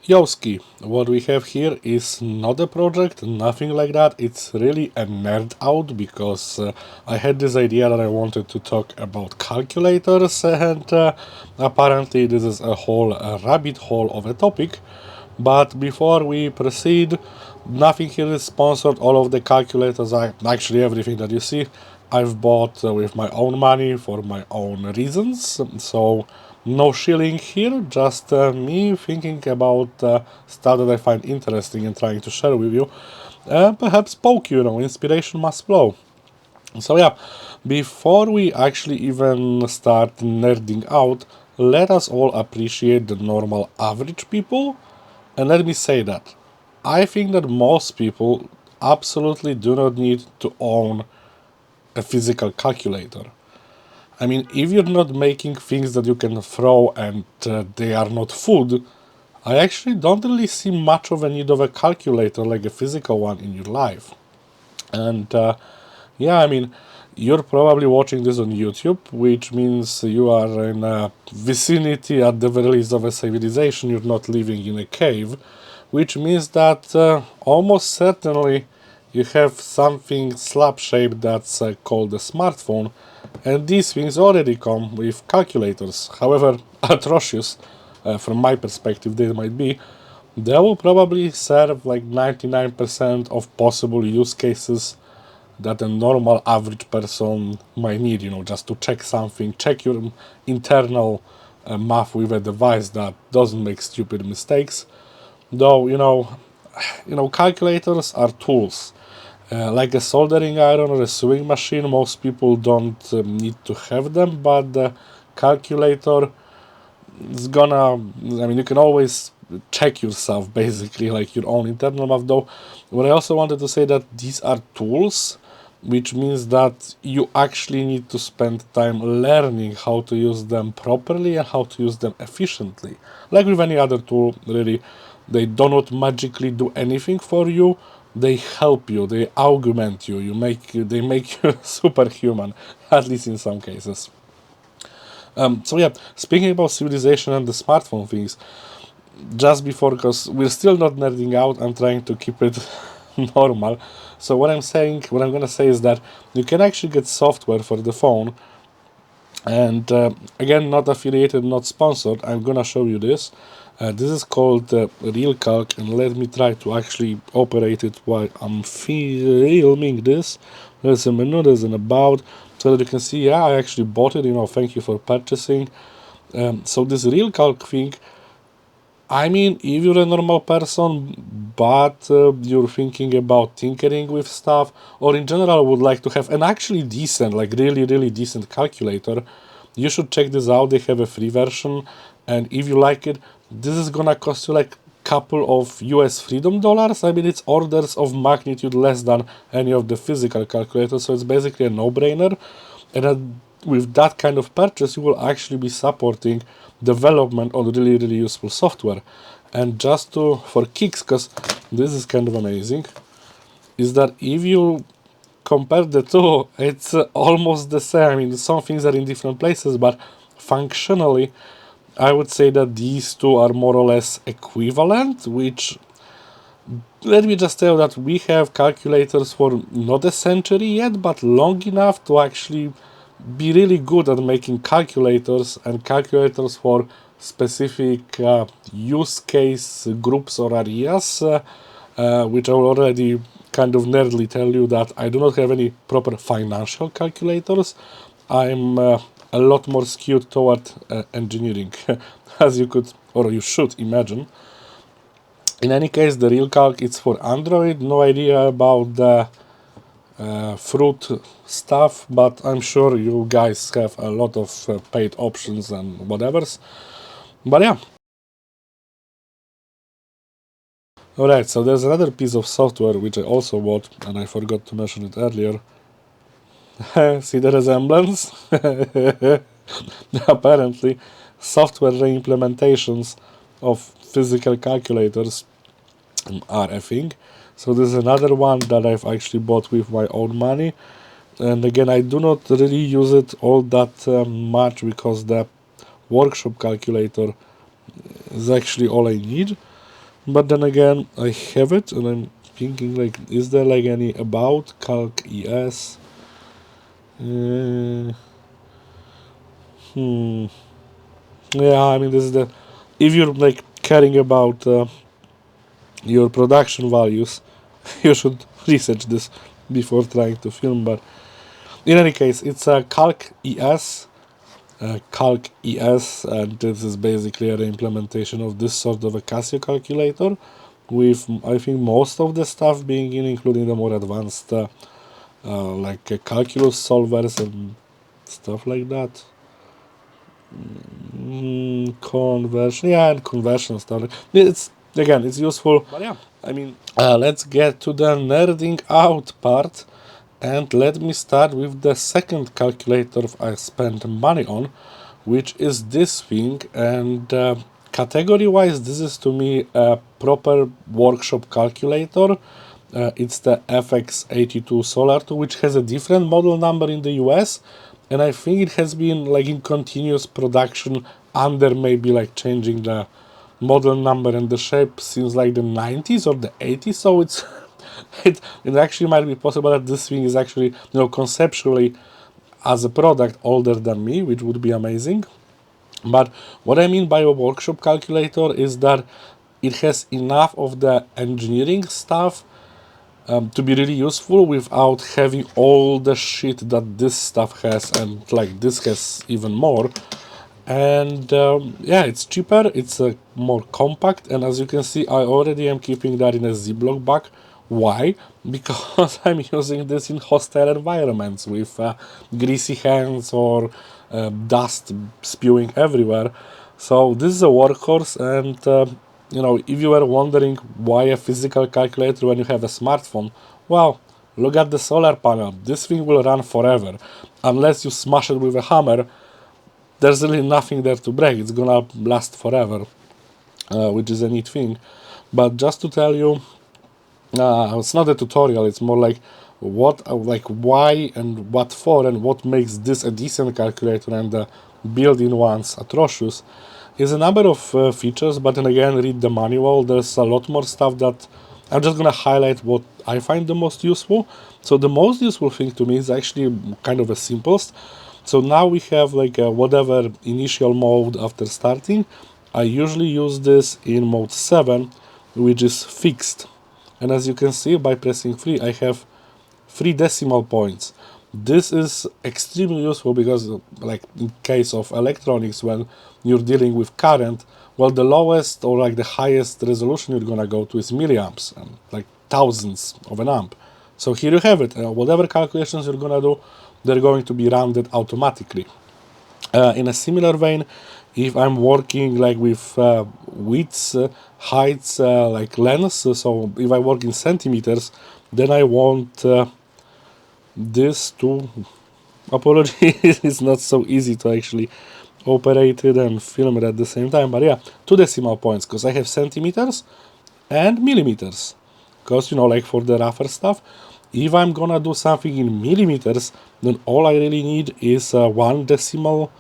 Yoski, what we have here is not a project, nothing like that. It's really a nerd out because I had this idea that I wanted to talk about calculators, and apparently this is a whole rabbit hole of a topic. But before we proceed, nothing here is sponsored. All of the calculators, actually everything that you see, I've bought with my own money for my own reasons. So no shilling here, just me thinking about stuff that I find interesting and trying to share with you. Perhaps poke you, inspiration must flow. So yeah, before we actually even start nerding out, let us all appreciate the normal average people. And let me say that I think that most people absolutely do not need to own a physical calculator. I mean, if you're not making things that you can throw and they are not food, I actually don't really see much of a need of a calculator like a physical one in your life. And yeah, I mean, you're probably watching this on YouTube, which means you are in a vicinity at the very least of a civilization. You're not living in a cave, which means that almost certainly you have something slab shaped that's called a smartphone, and these things already come with calculators. However atrocious, from my perspective, they might be, they will probably serve like 99% of possible use cases that a normal average person might need, just to check something, check your internal math with a device that doesn't make stupid mistakes. Though, calculators are tools. Like a soldering iron or a sewing machine, most people don't need to have them, but the calculator is gonna, I mean, you can always check yourself basically, like your own internal math. Though, what I also wanted to say that these are tools, which means that you actually need to spend time learning how to use them properly and how to use them efficiently. Like with any other tool, really, they do not magically do anything for you. They help you, they augment you, they make you superhuman, at least in some cases. So yeah, speaking about civilization and the smartphone things, just before, because we're still not nerding out, I'm trying to keep it normal. So what I'm gonna say is that you can actually get software for the phone, and again, not affiliated, not sponsored. I'm gonna show you this. This is called Real Calc, and let me try to actually operate it while I'm filming this. There's a menu, there's an about, so that you can see. Yeah, I actually bought it. Thank you for purchasing. So this Real Calc thing, I mean, if you're a normal person, but you're thinking about tinkering with stuff, or in general would like to have an actually decent, like really, really decent calculator, you should check this out. They have a free version, and if you like it, this is gonna cost you like couple of US freedom dollars. I mean, it's orders of magnitude less than any of the physical calculators, so it's basically a no-brainer. And with that kind of purchase, you will actually be supporting development on really, really useful software. And just for kicks, because this is kind of amazing, is that if you compare the two, it's almost the same. I mean, some things are in different places, but functionally, I would say that these two are more or less equivalent, which, let me just tell you that we have calculators for not a century yet, but long enough to actually be really good at making calculators, and calculators for specific use case groups or areas, which I will already kind of nerdly tell you that I do not have any proper financial calculators. I'm a lot more skewed toward engineering, as you could or you should imagine. In any case, the Real Calc it's for Android. No idea about the fruit stuff, but I'm sure you guys have a lot of paid options and whatevers. But yeah. Alright, so there's another piece of software which I also bought, and I forgot to mention it earlier. See the resemblance? Apparently, software reimplementations of physical calculators are a thing. So this is another one that I've actually bought with my own money. And again, I do not really use it all that much because the workshop calculator is actually all I need. But then again, I have it, and I'm thinking like, is there like any about calc es? Uh, hmm. Yeah, I mean, this is the, if you're like caring about your production values, you should research this before trying to film. But in any case, it's a calc es, and this is basically an implementation of this sort of a Casio calculator, with I think most of the stuff being in, including the more advanced like calculus solvers and stuff like that. Conversion, yeah, and conversion stuff. It's again, it's useful. But yeah, I mean, let's get to the nerding out part, and let me start with the second calculator I spent money on, which is this thing. And category-wise, this is to me a proper workshop calculator. It's the FX82 Solar 2, which has a different model number in the US, and I think it has been like in continuous production under maybe like changing the model number and the shape since like the 90s or the 80s. So it's it actually might be possible that this thing is actually, conceptually as a product older than me, which would be amazing. But what I mean by a workshop calculator is that it has enough of the engineering stuff to be really useful without having all the shit that this stuff has, and like this has even more. And yeah, it's cheaper, it's more compact, and as you can see, I already am keeping that in a Ziploc bag. Why? Because I'm using this in hostile environments with greasy hands or dust spewing everywhere. So this is a workhorse, and if you were wondering why a physical calculator when you have a smartphone, well, look at the solar panel. This thing will run forever. Unless you smash it with a hammer, there's really nothing there to break. It's gonna last forever, which is a neat thing. But just to tell you, it's not a tutorial. It's more like why and what for, and what makes this a decent calculator and the built-in ones atrocious. Is a number of features, but then again, read the manual. There's a lot more stuff that I'm just gonna highlight what I find the most useful. So the most useful thing to me is actually kind of the simplest. So now we have like whatever initial mode after starting. I usually use this in mode 7, which is fixed. And as you can see, by pressing 3, I have 3 decimal points. This is extremely useful because, like in case of electronics, when you're dealing with current, well, the lowest or like the highest resolution you're gonna go to is milliamps, and like thousands of an amp. So here you have it. Whatever calculations you're gonna do, they're going to be rounded automatically. In a similar vein, if I'm working like with widths, heights, like lengths, so if I work in centimeters, then I want this to, apologies, it's not so easy to actually operate it and film it at the same time, but yeah, 2 decimal points, because I have centimeters and millimeters, because like for the rougher stuff, if I'm gonna do something in millimeters, then all I really need is 1 decimal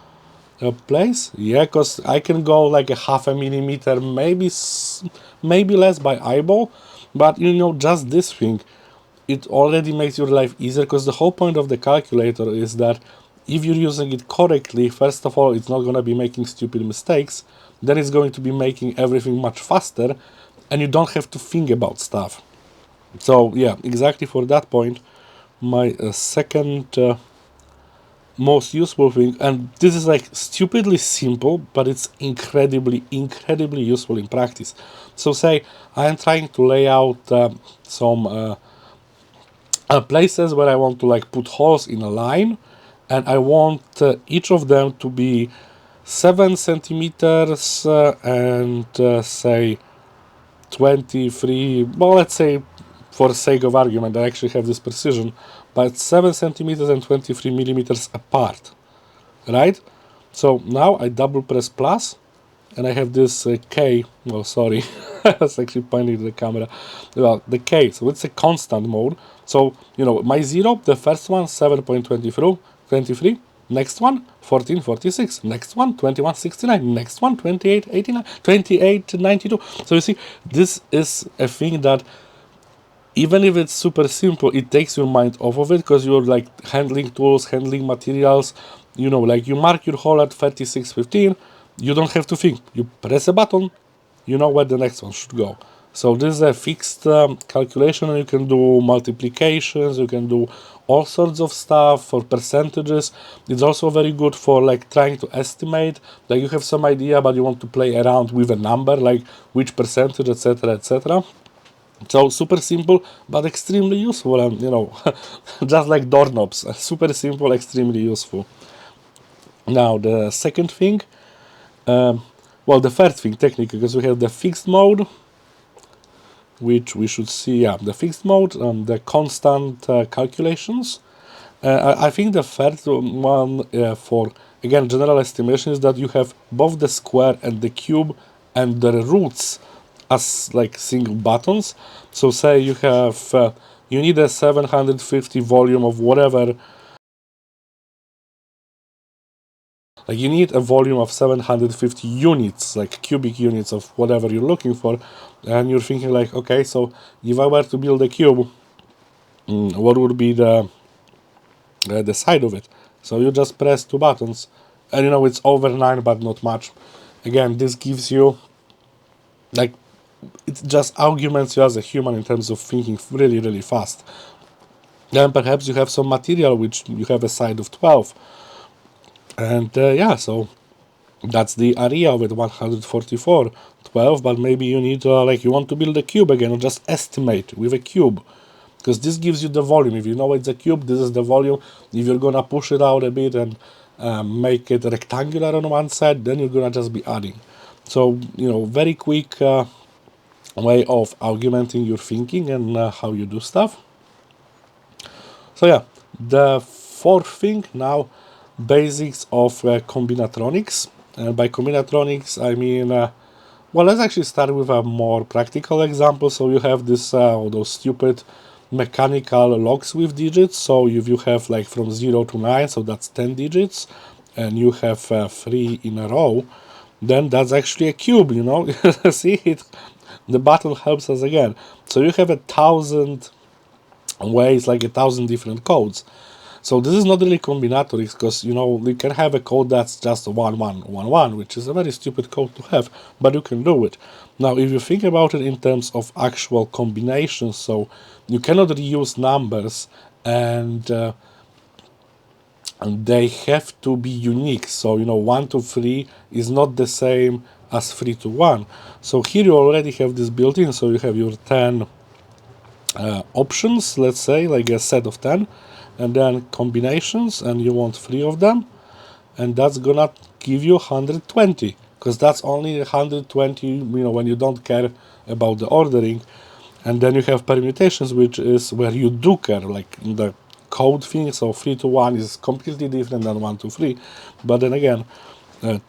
place. Yeah, because I can go like a half a millimeter, maybe less by eyeball, but just this thing, it already makes your life easier, because the whole point of the calculator is that if you're using it correctly, first of all, it's not going to be making stupid mistakes, then it's going to be making everything much faster, and you don't have to think about stuff. So yeah, exactly for that point, my second most useful thing, and this is like stupidly simple, but it's incredibly useful in practice. So say I am trying to lay out some places where I want to like put holes in a line, and I want each of them to be 7 centimeters and say 23, well, let's say for sake of argument I actually have this precision, but 7 centimeters and 23 millimeters apart, right? So now I double press plus, and I have this K, well, sorry, I was actually pointing to the camera, well, the K, so it's a constant mode. So, my 0, the first one, 7.23, next one 1446, next one 2169, next one 2889, 2892. So you see, this is a thing that even if it's super simple, it takes your mind off of it, because you're like handling tools, handling materials, you know, like you mark your hole at 3615, you don't have to think, you press a button, you know where the next one should go. So this is a fixed calculation, and you can do multiplications, you can do all sorts of stuff for percentages. It's also very good for like trying to estimate, like you have some idea but you want to play around with a number, like which percentage, etc, etc. So super simple but extremely useful, and you know, just like doorknobs, super simple, extremely useful. Now the second thing, well, the first thing technically, because we have the fixed mode, which we should see, yeah, the fixed mode, the constant calculations. I think the first one for, again, general estimation is that you have both the square and the cube and the roots as like single buttons. So say you have, you need a 750 volume of whatever, like you need a volume of 750 units, like cubic units of whatever you're looking for, and you're thinking like, okay, so if I were to build a cube, what would be the side of it? So you just press two buttons, and you know it's over 9, but not much. Again, this gives you, like, it just augments you as a human in terms of thinking really, really fast. Then perhaps you have some material which you have a side of 12, and yeah, so that's the area of it, 144, 12, but maybe you need, like, you want to build a cube again, or just estimate with a cube, because this gives you the volume. If you know it's a cube, this is the volume. If you're gonna push it out a bit and make it rectangular on one side, then you're gonna just be adding. So, you know, very quick way of augmenting your thinking and how you do stuff. So yeah, the fourth thing now, basics of combinatronics. By combinatronics, I mean, well, let's actually start with a more practical example. So you have this, those stupid mechanical locks with digits. So if you have like from 0 to 9, so that's 10 digits, and you have 3 in a row, then that's actually a cube, you know. See it, the button helps us again. So you have 1,000 ways, like 1,000 different codes. So this is not really combinatorics, because, you know, we can have a code that's just 1111, which is a very stupid code to have, but you can do it. Now, if you think about it in terms of actual combinations, so you cannot reuse numbers, and they have to be unique. So, you know, 1 to 3 is not the same as 3 to 1. So here you already have this built in. So you have your 10 options, let's say, like a set of 10, and then combinations, and you want 3 of them, and that's gonna give you 120, because that's only 120, you know, when you don't care about the ordering. And then you have permutations, which is where you do care, like the code thing. So 3 to 1 is completely different than 1 to 3, but then again,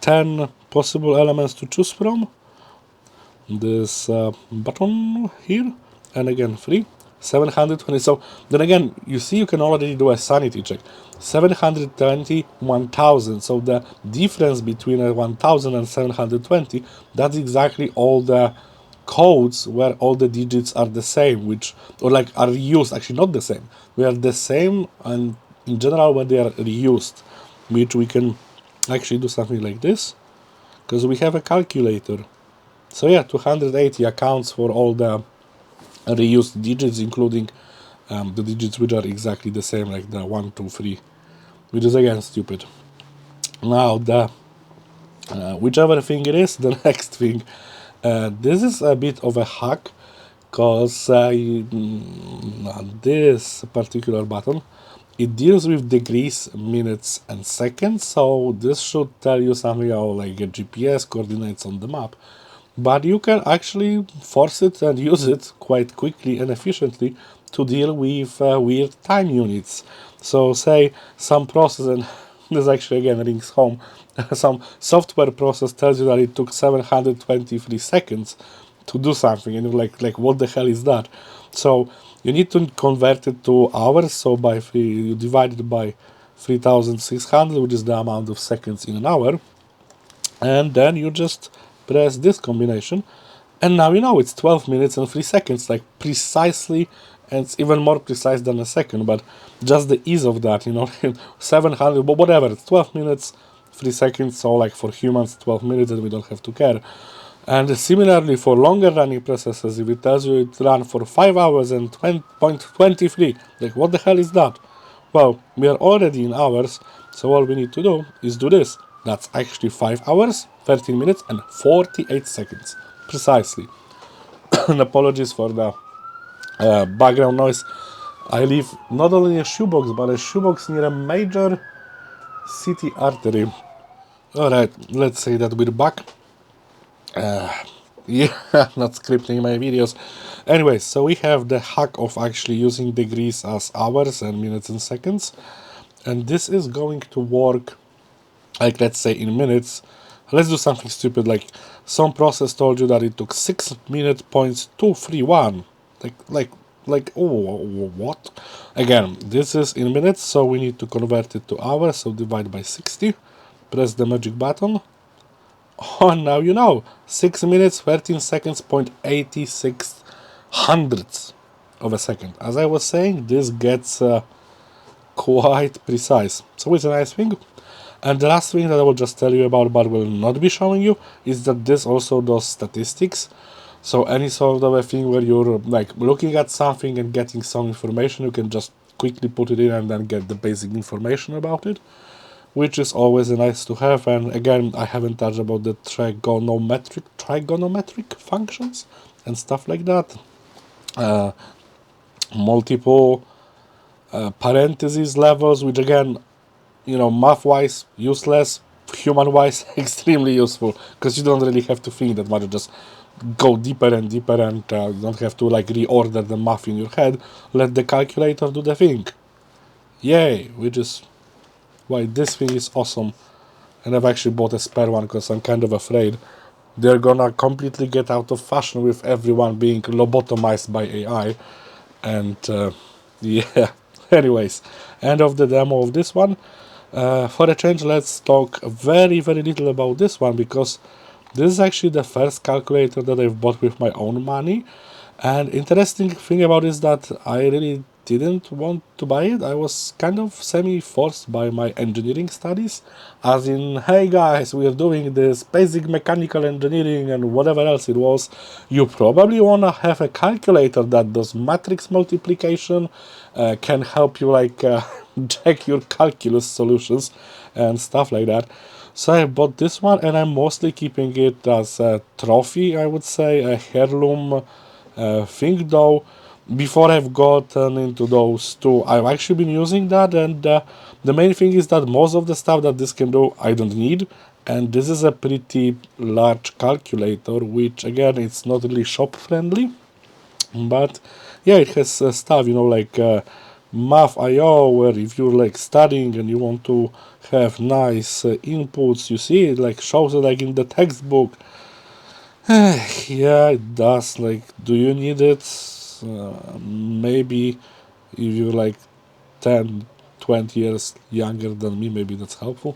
10 possible elements to choose from, this button here, and again 3, 720. So then again, you see, you can already do a sanity check. 720, 1000. So the difference between a 1000 and 720, that's exactly all the codes where all the digits are the same, which, or like, are reused, actually not the same, we are the same, and in general when they are reused, which we can actually do something like this, because we have a calculator. So yeah, 280 accounts for all the reused digits, including the digits which are exactly the same, like the 1, 2, 3, which is again stupid. Now the whichever thing it is, the next thing, this is a bit of a hack, because this particular button, it deals with degrees, minutes, and seconds. So this should tell you something about like a GPS coordinates on the map. But you can actually force it and use it quite quickly and efficiently to deal with weird time units. So say some process, and this actually again rings home, some software process tells you that it took 723 seconds to do something, and you're like what the hell is that? So you need to convert it to hours. So by 3, you divide it by 3600, which is the amount of seconds in an hour. And then you just press this combination, and now you know it's 12 minutes and 3 seconds, like precisely, and it's even more precise than a second, but just the ease of that, 700, but whatever, it's 12 minutes, 3 seconds, so like for humans, 12 minutes, and we don't have to care. And similarly, for longer running processes, if it tells you it ran for 5 hours and 20.23, like what the hell is that? Well, we are already in hours, so all we need to do is do this. That's actually 5 hours, 13 minutes, and 48 seconds. Precisely. And apologies for the background noise. I live not only in a shoebox, but a shoebox near a major city artery. Alright, let's say that we're back. Yeah, not scripting my videos. Anyways, so we have the hack of actually using degrees as hours and minutes and seconds. And this is going to work, like, let's say in minutes. Let's do something stupid, like some process told you that it took 6 minute points 231. Like, oh, what? Again, this is in minutes, so we need to convert it to hours, so divide by 60. Press the magic button. Oh, now you know. 6 minutes, 13 seconds, 0.86 hundredths of a second. As I was saying, this gets quite precise. So it's a nice thing. And the last thing that I will just tell you about, but will not be showing you, is that this also does statistics. So any sort of a thing where you're like looking at something and getting some information, you can just quickly put it in and then get the basic information about it, which is always nice to have. And again, I haven't touched about the trigonometric functions and stuff like that. Multiple parentheses levels, which again, math-wise, useless, human-wise, extremely useful, because you don't really have to think that much, just go deeper and deeper, and you don't have to like reorder the math in your head. Let the calculator do the thing. Yay, which is why this thing is awesome. And I've actually bought a spare one because I'm kind of afraid they're gonna completely get out of fashion with everyone being lobotomized by AI. And yeah, anyways, end of the demo of this one. For a change, let's talk very, very little about this one, because this is actually the first calculator that I've bought with my own money. And interesting thing about it is that I really didn't want to buy it. I was kind of semi-forced by my engineering studies, as in, hey guys, we are doing this basic mechanical engineering and whatever else it was. You probably want to have a calculator that does matrix multiplication, can help you like check your calculus solutions and stuff like that. So I bought this one, and I'm mostly keeping it as a trophy, I would say, a heirloom thing, though. Before I've gotten into those two, I've actually been using that, and the main thing is that most of the stuff that this can do, I don't need. And this is a pretty large calculator, which again, it's not really shop friendly, but yeah, it has stuff, like math.io, where if you're like studying and you want to have nice inputs, you see it like shows it like in the textbook. Yeah, it does. Like, do you need it? Maybe if you're like 10, 20 years younger than me, maybe that's helpful.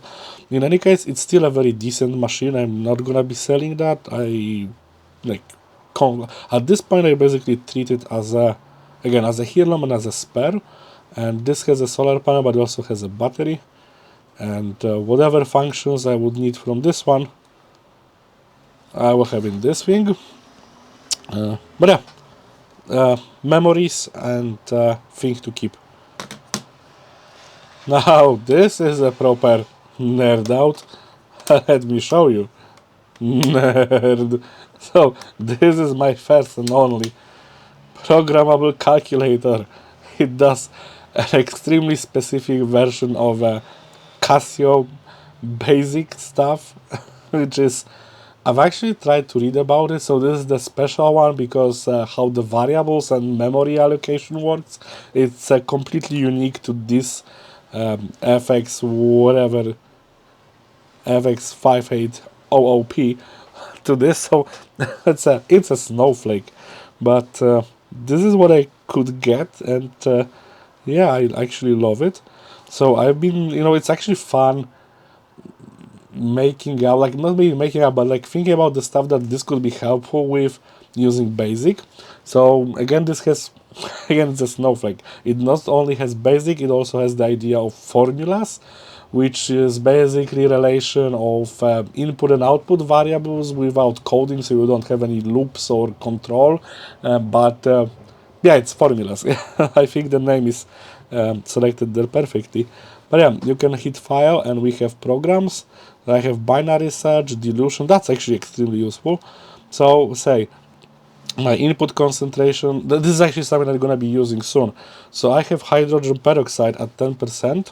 In any case, it's still a very decent machine. I'm not gonna be selling that. I like at this point I basically treat it as a heirloom and as a spare. And this has a solar panel, but it also has a battery, and whatever functions I would need from this one, I will have in this thing. But yeah, memories and things to keep. Now this is a proper nerd out. Let me show you. Nerd. So this is my first and only programmable calculator. It does an extremely specific version of Casio basic stuff, which is, I've actually tried to read about it. So this is the special one, because how the variables and memory allocation works, it's completely unique to this FX whatever FX5800P to this. So it's a snowflake, but this is what I could get, and yeah, I actually love it. So I've been, it's actually fun making out, like not maybe making out, but like thinking about the stuff that this could be helpful with using basic. So again, this has, again, it's a snowflake. It not only has basic, it also has the idea of formulas, which is basically relation of input and output variables without coding, so you don't have any loops or control, but yeah, it's formulas. I think the name is selected there perfectly. But yeah, you can hit file and we have programs. I have binary search, dilution. That's actually extremely useful. So say my input concentration, this is actually something I'm going to be using soon. So I have hydrogen peroxide at 10%,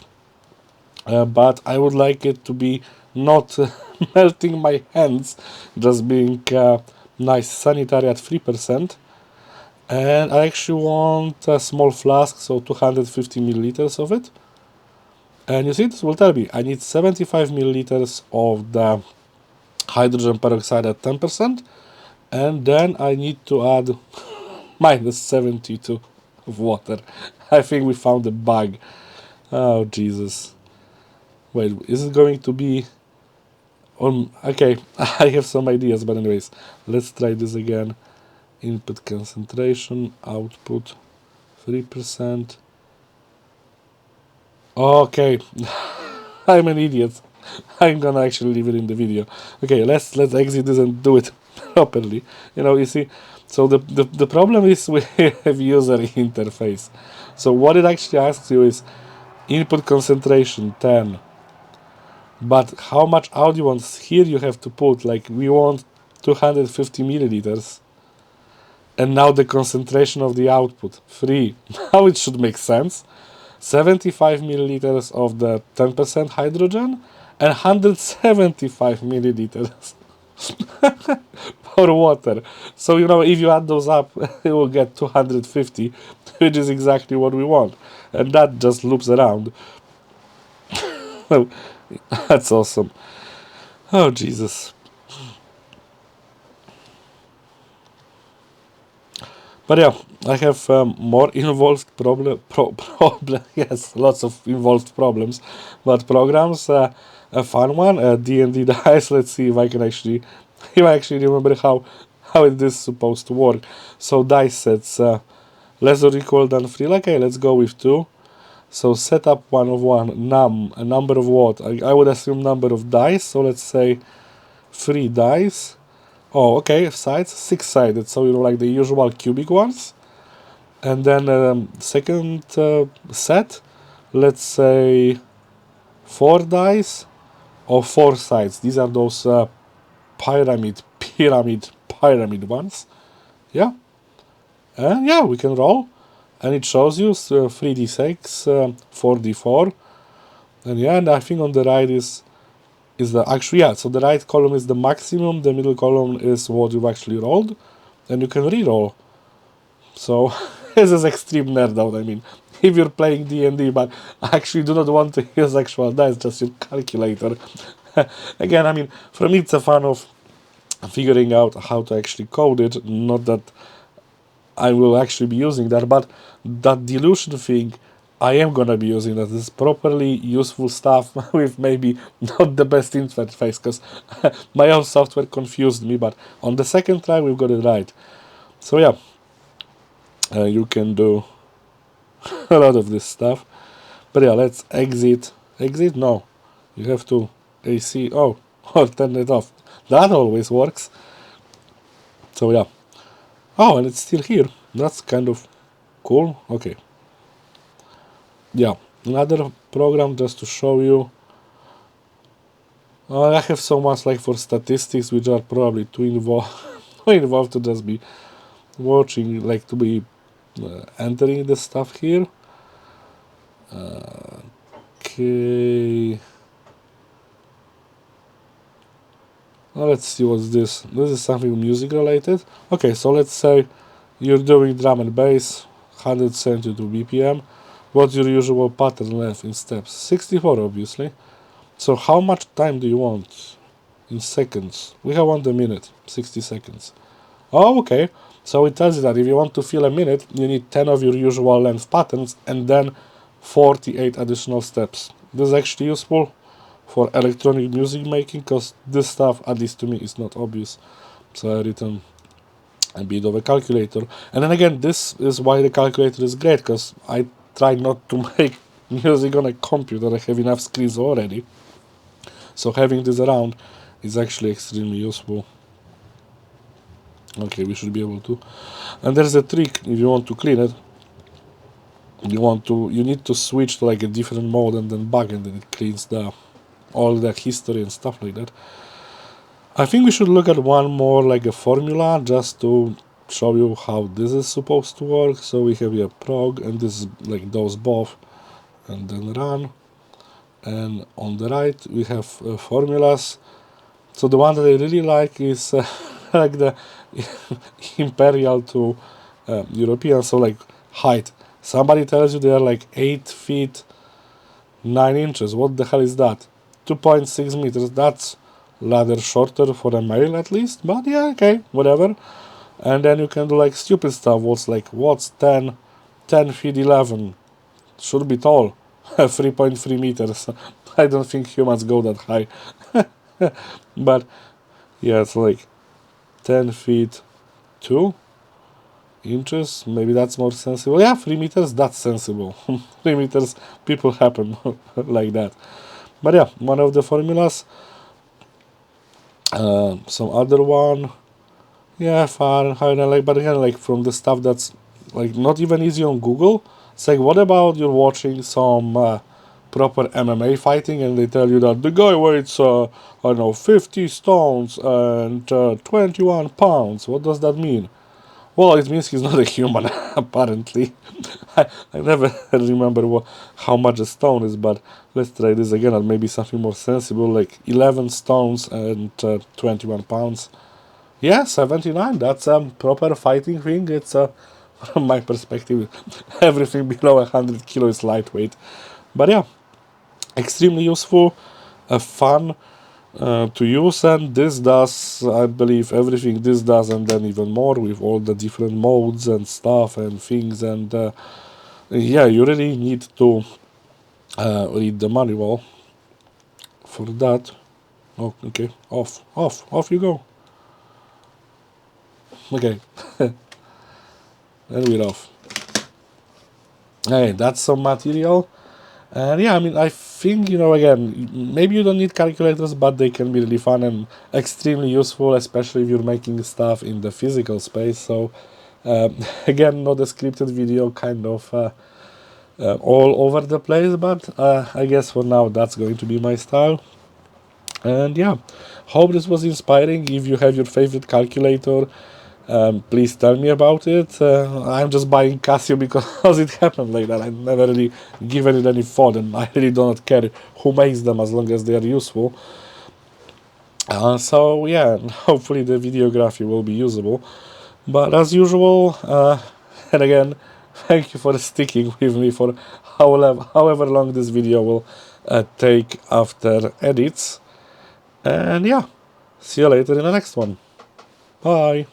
but I would like it to be not melting my hands, just being nice sanitary at 3%. And I actually want a small flask, so 250 milliliters of it. And you see, this will tell me I need 75 milliliters of the hydrogen peroxide at 10%, and then I need to add minus 72 of water. I think we found a bug. Oh, Jesus. Wait, is it going to be... okay, I have some ideas, but anyways, let's try this again. Input concentration, output 3%. Okay, I'm an idiot. I'm gonna actually leave it in the video. Okay, let's exit this and do it properly. You see, so the problem is we have user interface. So what it actually asks you is input concentration 10. But how much out you want? Here you have to put, like, we want 250 milliliters. And now the concentration of the output 3. Now it should make sense. 75 milliliters of the 10% hydrogen and 175 milliliters for water. So, if you add those up, you will get 250, which is exactly what we want. And that just loops around. That's awesome. Oh, Jesus. But yeah, I have more involved problem. Yes, lots of involved problems, but programs. A fun one, D&D dice. Let's see if I can actually, if I actually remember how it is supposed to work. So dice sets, less or equal than 3. Okay, let's go with 2. So set up 1 of 1. Num, a number of what? I would assume number of dice. So let's say 3 dice. Oh, okay, sides, 6-sided, so like the usual cubic ones. And then second set, let's say 4 dice or 4 sides. These are those pyramid ones. Yeah, and yeah, we can roll. And it shows you 3d6, 4d4. And yeah, and I think on the right is the actually, yeah, so the right column is the maximum, the middle column is what you've actually rolled, and you can re-roll. So this is extreme nerd out. I mean, if you're playing D&D but actually do not want to use actual dice, just your calculator. Again, I mean, for me it's a fun of figuring out how to actually code it, not that I will actually be using that, but that dilution thing, I am gonna be using that. This is properly useful stuff with maybe not the best interface, because my own software confused me, but on the second try we've got it right. So yeah, you can do a lot of this stuff. But yeah, let's exit. Exit? No. You have to AC. Oh, or turn it off. That always works. So yeah. Oh, and it's still here. That's kind of cool. Okay. Yeah. Another program just to show you. I have so much like for statistics, which are probably too involved, too involved to just be watching, like to be entering the stuff here. Okay. Now let's see what's this. This is something music related. Okay, so let's say you're doing drum and bass, 172 BPM. What's your usual pattern length in steps? 64, obviously. So how much time do you want in seconds? We have 1 minute, 60 seconds. Oh, okay. So it tells you that if you want to fill a minute, you need 10 of your usual length patterns and then 48 additional steps. This is actually useful for electronic music making, because this stuff, at least to me, is not obvious. So I written a bit of a calculator. And then again, this is why the calculator is great, because I try not to make music on a computer. I have enough screens already. So having this around is actually extremely useful. Okay, we should be able to. And there's a trick. If you want to clean it, you need to switch to like a different mode and then back, and then it cleans all the history and stuff like that. I think we should look at one more, like a formula, just to show you how this is supposed to work. So we have here prog, and this is like those both, and then run. And on the right we have formulas. So the one that I really like is like the imperial to European. So like height. Somebody tells you they are like 8 feet 9 inches. What the hell is that? 2.6 meters. That's rather shorter for a male at least. But yeah, okay, whatever. And then you can do like stupid stuff. What's 10 feet 11? Should be tall. 3.3 meters. I don't think humans go that high. But yeah, it's like 10 feet 2 inches. Maybe that's more sensible. Yeah, 3 meters, that's sensible. 3 meters, people happen like that. But yeah, one of the formulas. Some other one. Yeah, Fahrenheit, like, but again, like from the stuff that's like not even easy on Google. It's like, what about you're watching some proper MMA fighting, and they tell you that the guy weighs, I don't know, 50 stones and 21 pounds. What does that mean? Well, it means he's not a human, apparently. I never remember how much a stone is, but let's try this again, or maybe something more sensible, like 11 stones and 21 pounds. Yeah, 79, that's a proper fighting thing. It's, from my perspective, everything below 100 kilo is lightweight. But yeah, extremely useful, fun to use, and this does, I believe, everything this does, and then even more with all the different modes and stuff and things. And yeah, you really need to read the manual for that. Oh, okay, off you go. Okay, and we're off. Hey, that's some material. And yeah, I mean, I think, again, maybe you don't need calculators, but they can be really fun and extremely useful, especially if you're making stuff in the physical space. So, again, not a scripted video, kind of all over the place, but I guess for now that's going to be my style. And yeah, hope this was inspiring. If you have your favorite calculator, please tell me about it. I'm just buying Casio because it happened like that. I never really given it any thought, and I really do not care who makes them as long as they are useful. So yeah, hopefully the videography will be usable. But as usual, and again, thank you for sticking with me for however long this video will take after edits. And yeah, see you later in the next one. Bye.